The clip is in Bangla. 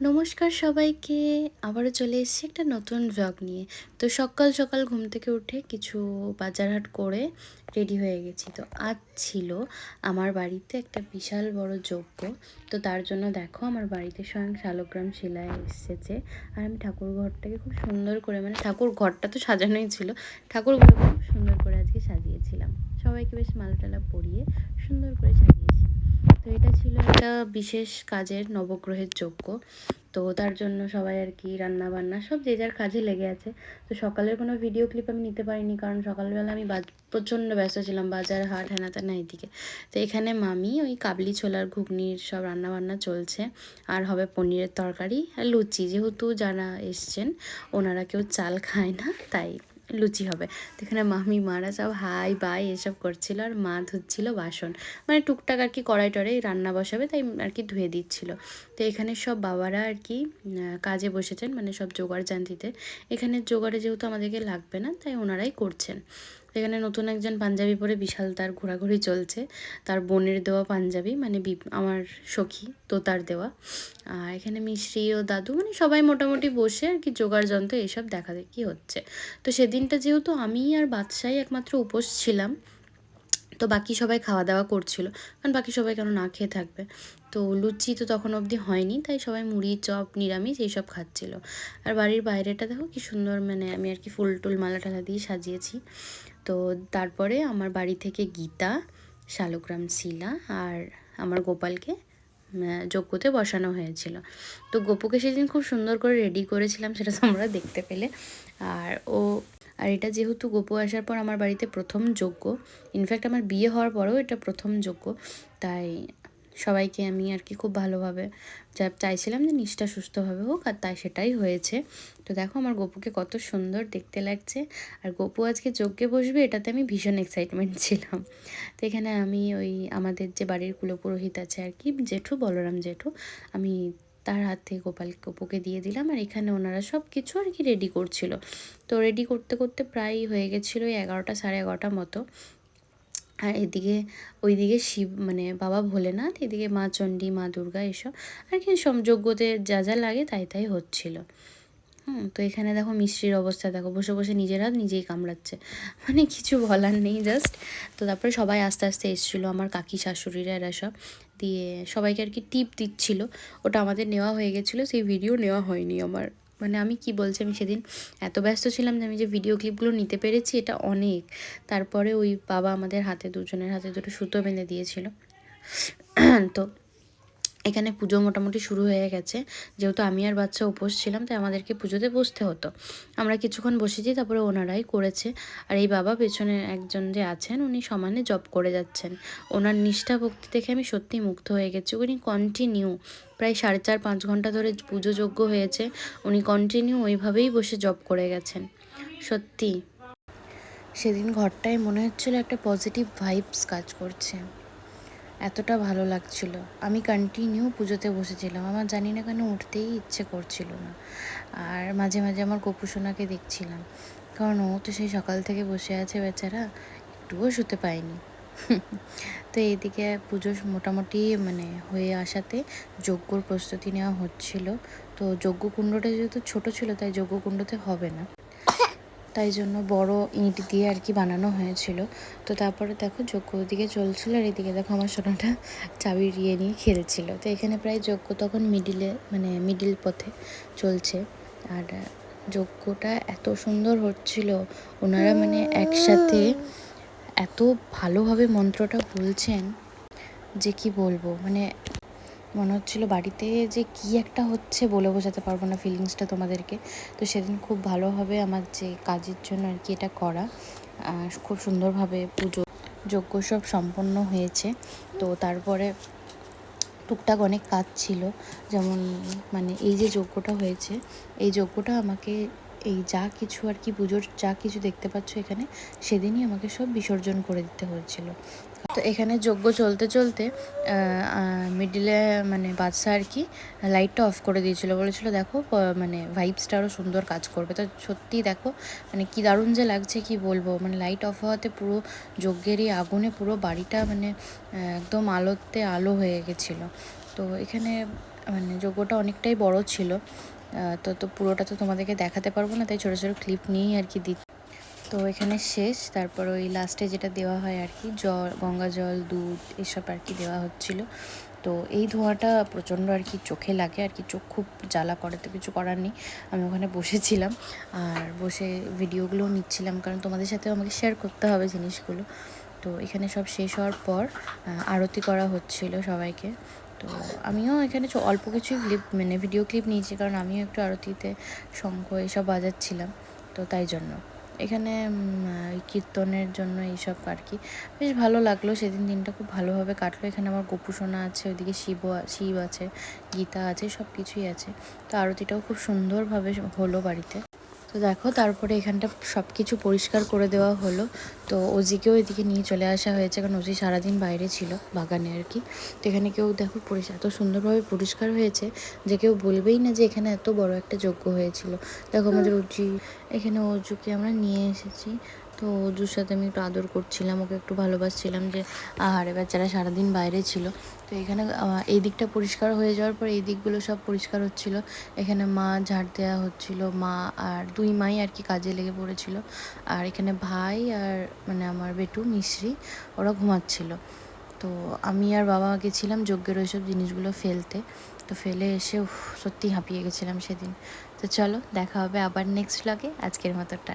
নমস্কার সবাইকে। আবারও চলে এসেছি একটা নতুন ব্লগ নিয়ে। তো সকাল সকাল ঘুম থেকে উঠে কিছু বাজারহাট করে রেডি হয়ে গেছি। তো আজ ছিল আমার বাড়িতে একটা বিশাল বড় যজ্ঞ। তো তার জন্য দেখো আমার বাড়িতে স্বয়ং শালগ্রাম শিলায় এসেছে। আর আমি ঠাকুর ঘরটাকে খুব সুন্দর করে, মানে ঠাকুর ঘরটা তো সাজানোই ছিল, ঠাকুরগুলোকে খুব সুন্দর করে আজকে সাজিয়েছিলাম। সবাইকে বেশ মালা টালা পরিয়ে সুন্দর করে সাজিয়েছি। তো এটা ছিল একটা বিশেষ কাজের নবগ্রহের যজ্ঞ। তো তার জন্য সবাই আর কি রান্না বান্না সব যে যার কাজে লেগে আছে। তো সকালের কোনো ভিডিও ক্লিপ আমি নিতে পারিনি, কারণ সকালবেলা আমি প্রচণ্ড ব্যস্ত ছিলাম, বাজার হাট হেনা তেনা এইদিকে। তো এখানে মামি ওই কাবলি ছোলার ঘুগনির সব রান্না বান্না চলছে। আর হবে পনিরের তরকারি আর লুচি, যেহেতু যারা এসছেন ওনারা কেউ চাল খায় না, তাই লুচি হবে। তো এখানে মামি মারা সব হাই বাই এসব করছিল, আর মা ধুচ্ছিল বাসন, মানে টুকটাক আর কি কড়াই টড়াই রান্না বসাবে তাই আর কি ধুয়ে দিচ্ছিল। তো এখানে সব বাবারা আর কি কাজে বসেছেন, মানে সব জোগাড় জান্তিতে। এখানে জোগাড়ে যেহেতু আমাদেরকে লাগবে না তাই ওনারাই করছেন। এখানে নতুন একজন পাঞ্জাবি পরে বিশাল তার ঘোরাঘুরি চলছে, তার বোনের দেওয়া পাঞ্জাবি, মানে আমার সখী তো তার দেওয়া। আর এখানে মিশ্রি ও দাদু মানে সবাই মোটামুটি বসে আর কি জোগাড় যন্ত্র এসব দেখা দেখি হচ্ছে। তো সেদিনটা যেহেতু আমি আর বাদশাই একমাত্র উপোস ছিলাম, তো বাকি সবাই খাওয়া দাওয়া করছিল, কারণ বাকি সবাই কেন না খেয়ে থাকবে। তো লুচি তো তখন অবধি হয়নি, তাই সবাই মুড়ি চপ নিরামিষ এইসব খাচ্ছিল। আর বাড়ির বাইরেটা দেখো কি সুন্দর, মানে আমি আর কি ফুল টুল মালা টালা দিয়ে সাজিয়েছি। তো তারপরে আমার বাড়ি থেকে গীতা, শালগ্রাম শিলা আর আমার গোপালকে যজ্ঞতে বসানো হয়েছিল। তো গোপুকে সেদিন খুব সুন্দর করে রেডি করেছিলাম, সেটা তোমরা দেখতে পেলে। আর এটা যেহেতু গোপু আসার পর আমার বাড়িতে প্রথম যজ্ঞ, ইনফ্যাক্ট আমার বিয়ে হওয়ার পরেও এটা প্রথম যজ্ঞ, তাই সবাইকে আমি আর কি খুব ভালোভাবে যা চাইছিলাম যে নিষ্ঠা সুস্থভাবে হোক, আর তাই সেটাই হয়েছে। তো দেখো আমার গোপুকে কত সুন্দর দেখতে লাগছে, আর গোপু আজকে যজ্ঞে বসবে এটাতে আমি ভীষণ এক্সাইটমেন্ট ছিলাম। তো এখানে আমি ওই আমাদের যে বাড়ির কুলপুরোহিত আছে আর কি, জেঠু, বলরাম জেঠু, আমি তার হাতে গোপুকে দিয়ে দিলাম। আর এখানে ওনারা সব কিছু আর কি রেডি করছিল। তো রেডি করতে করতে প্রায় হয়ে গেছিলো 11টা, সাড়ে 11টার মতো। আর এদিকে ওইদিকে শিব, মানে বাবা ভোলেনাথ, এদিকে মা চণ্ডী, মা দুর্গা এসব আর কি সব যজ্ঞতে যা যা লাগে তাই তাই হচ্ছিলো। তো এখানে দেখো মিষ্টির অবস্থা দেখো, বসে বসে নিজের হাত নিজেই কামড়াচ্ছে, মানে কিছু বলার নেই জাস্ট। তো তারপরে সবাই আস্তে আস্তে এসেছিলো, আমার কাকি শাশুড়িরা এরা সব, দিয়ে সবাইকে আর কি টিপ দিচ্ছিল। ওটা আমাদের নেওয়া হয়ে গেছিলো, সেই ভিডিও নেওয়া হয়নি আমার। মানে আমি কি বলছি, আমি সেদিন এত ব্যস্ত ছিলাম যে আমি যে ভিডিও ক্লিপগুলো নিতে পেরেছি এটা অনেক। তারপরে ওই বাবা আমাদের হাতে, দুজনের হাতে দুটো সুতো বেঁধে দিয়েছিল। তো এখানে পুজো মোটামুটি শুরু হয়ে গেছে। যেহেতু আমি আর বাচ্চা উপোস ছিলাম তাই আমাদেরকে পুজোতে বসতে হতো। আমরা কিছুক্ষণ বসেছি, তারপরে ওনারাই করেছে। আর এই বাবা পেছনে একজন যে আছেন উনি সমানে জব করে যাচ্ছেন। ওনার নিষ্ঠা ভক্তি দেখে আমি সত্যিই মুগ্ধ হয়ে গেছি। উনি কন্টিনিউ প্রায় 4.5-5 ঘন্টা ধরে পুজো যজ্ঞ হয়েছে, উনি কন্টিনিউ ওইভাবেই বসে জব করে গেছেন। সত্যি সেদিন ঘরটায় মনে হচ্ছিলো একটা পজিটিভ ভাইবস কাজ করছে, এতটা ভালো লাগছিল। আমি কন্টিনিউ পুজোতে বসেছিলাম, আমার জানি না কেন উঠতেই ইচ্ছে করছিল না। আর মাঝে মাঝে আমার গোপুসোনাকে দেখছিলাম, কারণ ও তো সেই সকাল থেকে বসে আছে বেচারা, একটুও শুতে পায়নি। তো এইদিকে পুজো মোটামুটি মানে হয়ে আসাতে যজ্ঞর প্রস্তুতি নেওয়া হচ্ছিল। তো যজ্ঞকুণ্ডটা যেহেতু ছোট ছিল তাই যজ্ঞকুণ্ডতে হবে না, তাই জন্য বড় ইঁট দিয়ে আর কি বানানো হয়েছিল। তো তারপরে দেখো যজ্ঞ ওদিকে চলছিল, আর এদিকে দেখো আমার সোনাটা চাবি নিয়ে খেলছিল। তো এখানে প্রায় যজ্ঞ তখন মিডিল পথে চলছে। আর যজ্ঞটা এত সুন্দর হচ্ছিল, ওনারা মানে একসাথে এত ভালোভাবে মন্ত্রটা বলছেন যে কি বলবো, মানে মনে হচ্ছিলো বাড়িতে যে কি একটা হচ্ছে বলে বোঝাতে পারবো না ফিলিংসটা তোমাদেরকে। তো সেদিন খুব ভালোভাবে আমার যে কাজের জন্য আর কি এটা করা, খুব সুন্দরভাবে পুজো যজ্ঞ সব সম্পন্ন হয়েছে। তো তারপরে টুকটাক অনেক কাজ ছিল, যেমন মানে এই যে যজ্ঞটা হয়েছে, এই যজ্ঞটা আমাকে এই যা কিছু আর কি পুজোর যা কিছু দেখতে পাচ্ছ এখানে, সেদিনই আমাকে সব বিসর্জন করে দিতে হয়েছিল। তো এখানে যজ্ঞ চলতে চলতে মিডিলে মানে বাদশা আর কি লাইটটা অফ করে দিয়েছিল, বলেছিল দেখো মানে ভাইবসটা আরও সুন্দর কাজ করবে। তো সত্যিই দেখো মানে কি দারুণ যে লাগছে কি বলবো, মানে লাইট অফ হওয়াতে পুরো যজ্ঞেরই আগুনে পুরো বাড়িটা মানে একদম আলোতে আলো হয়ে গেছিলো। তো এখানে মানে যজ্ঞটা অনেকটাই বড় ছিল, তো পুরোটা তো তোমাদেরকে দেখাতে পারবো না, তাই ছোটো ছোটো ক্লিপ নিয়েই আর কি দিই। তো এখানে শেষ, তারপর ওই লাস্টে যেটা দেওয়া হয় আর কি জল, গঙ্গা জল, দুধ এসব আর কি দেওয়া হচ্ছিল। তো এই ধোঁয়াটা প্রচণ্ড আর কি চোখে লাগে আর কি, চোখ খুব জ্বালা করে, তো কিছু করার নেই। আমি ওখানে বসেছিলাম আর বসে ভিডিওগুলোও নিচ্ছিলাম, কারণ তোমাদের সাথেও আমাকে শেয়ার করতে হবে জিনিসগুলো। তো এখানে সব শেষ হওয়ার পর আরতি করা হচ্ছিল সবাইকে। তো আমিও এখানে অল্প কিছুই ক্লিপ মানে ভিডিও ক্লিপ নিয়েছি, কারণ আমিও একটু আরতিতে শঙ্খ এসব বাজাচ্ছিলাম, তো তাই জন্য এখানে কীর্তনের জন্য এইসব আর কি বেশ ভালো লাগলো। সেদিন দিনটা খুব ভালোভাবে কাটলো। এখানে আমার গোপুসোনা আছে, ওইদিকে শিব আছে, গীতা আছে, সব কিছুই আছে। তো আরতিটাও খুব সুন্দরভাবে হলো বাড়িতে। তো দেখো তারপরে এখানটা সব কিছু পরিষ্কার করে দেওয়া হলো। তো ওজিকেও এদিকে নিয়ে চলে আসা হয়েছে, কারণ ওজি সারাদিন বাইরে ছিল বাগানে আর কি। তো এখানে কেউ দেখো এত সুন্দরভাবে পরিষ্কার হয়েছে যে কেউ বলবেই না যে এখানে এত বড় একটা যজ্ঞ হয়েছিল। দেখো আমাদের ওজি, এখানে অজুকে আমরা নিয়ে এসেছি। তো অজুর সাথে আমি একটু আদর করছিলাম, ওকে একটু ভালোবাসছিলাম যে আহারে বাচ্চারা সারাদিন বাইরে ছিল। তো এখানে এই দিকটা পরিষ্কার হয়ে যাওয়ার পর এই দিকগুলো সব পরিষ্কার হচ্ছিল। এখানে মা ঝাড় দেওয়া হচ্ছিল, মা আর দুই মাই আর কি কাজে লেগে পড়েছিল। আর এখানে ভাই আর মানে আমার বেটু মিশ্রি ওরা ঘুমাচ্ছিল। তো আমি আর বাবা গেছিলাম যজ্ঞের ওইসব জিনিসগুলো ফেলতে। তো ফেলে এসে সত্যি হাঁপিয়ে গেছিলাম সেদিন। তো চলো দেখা হবে আবার নেক্সট ব্লগে। আজকের মতো টাটা।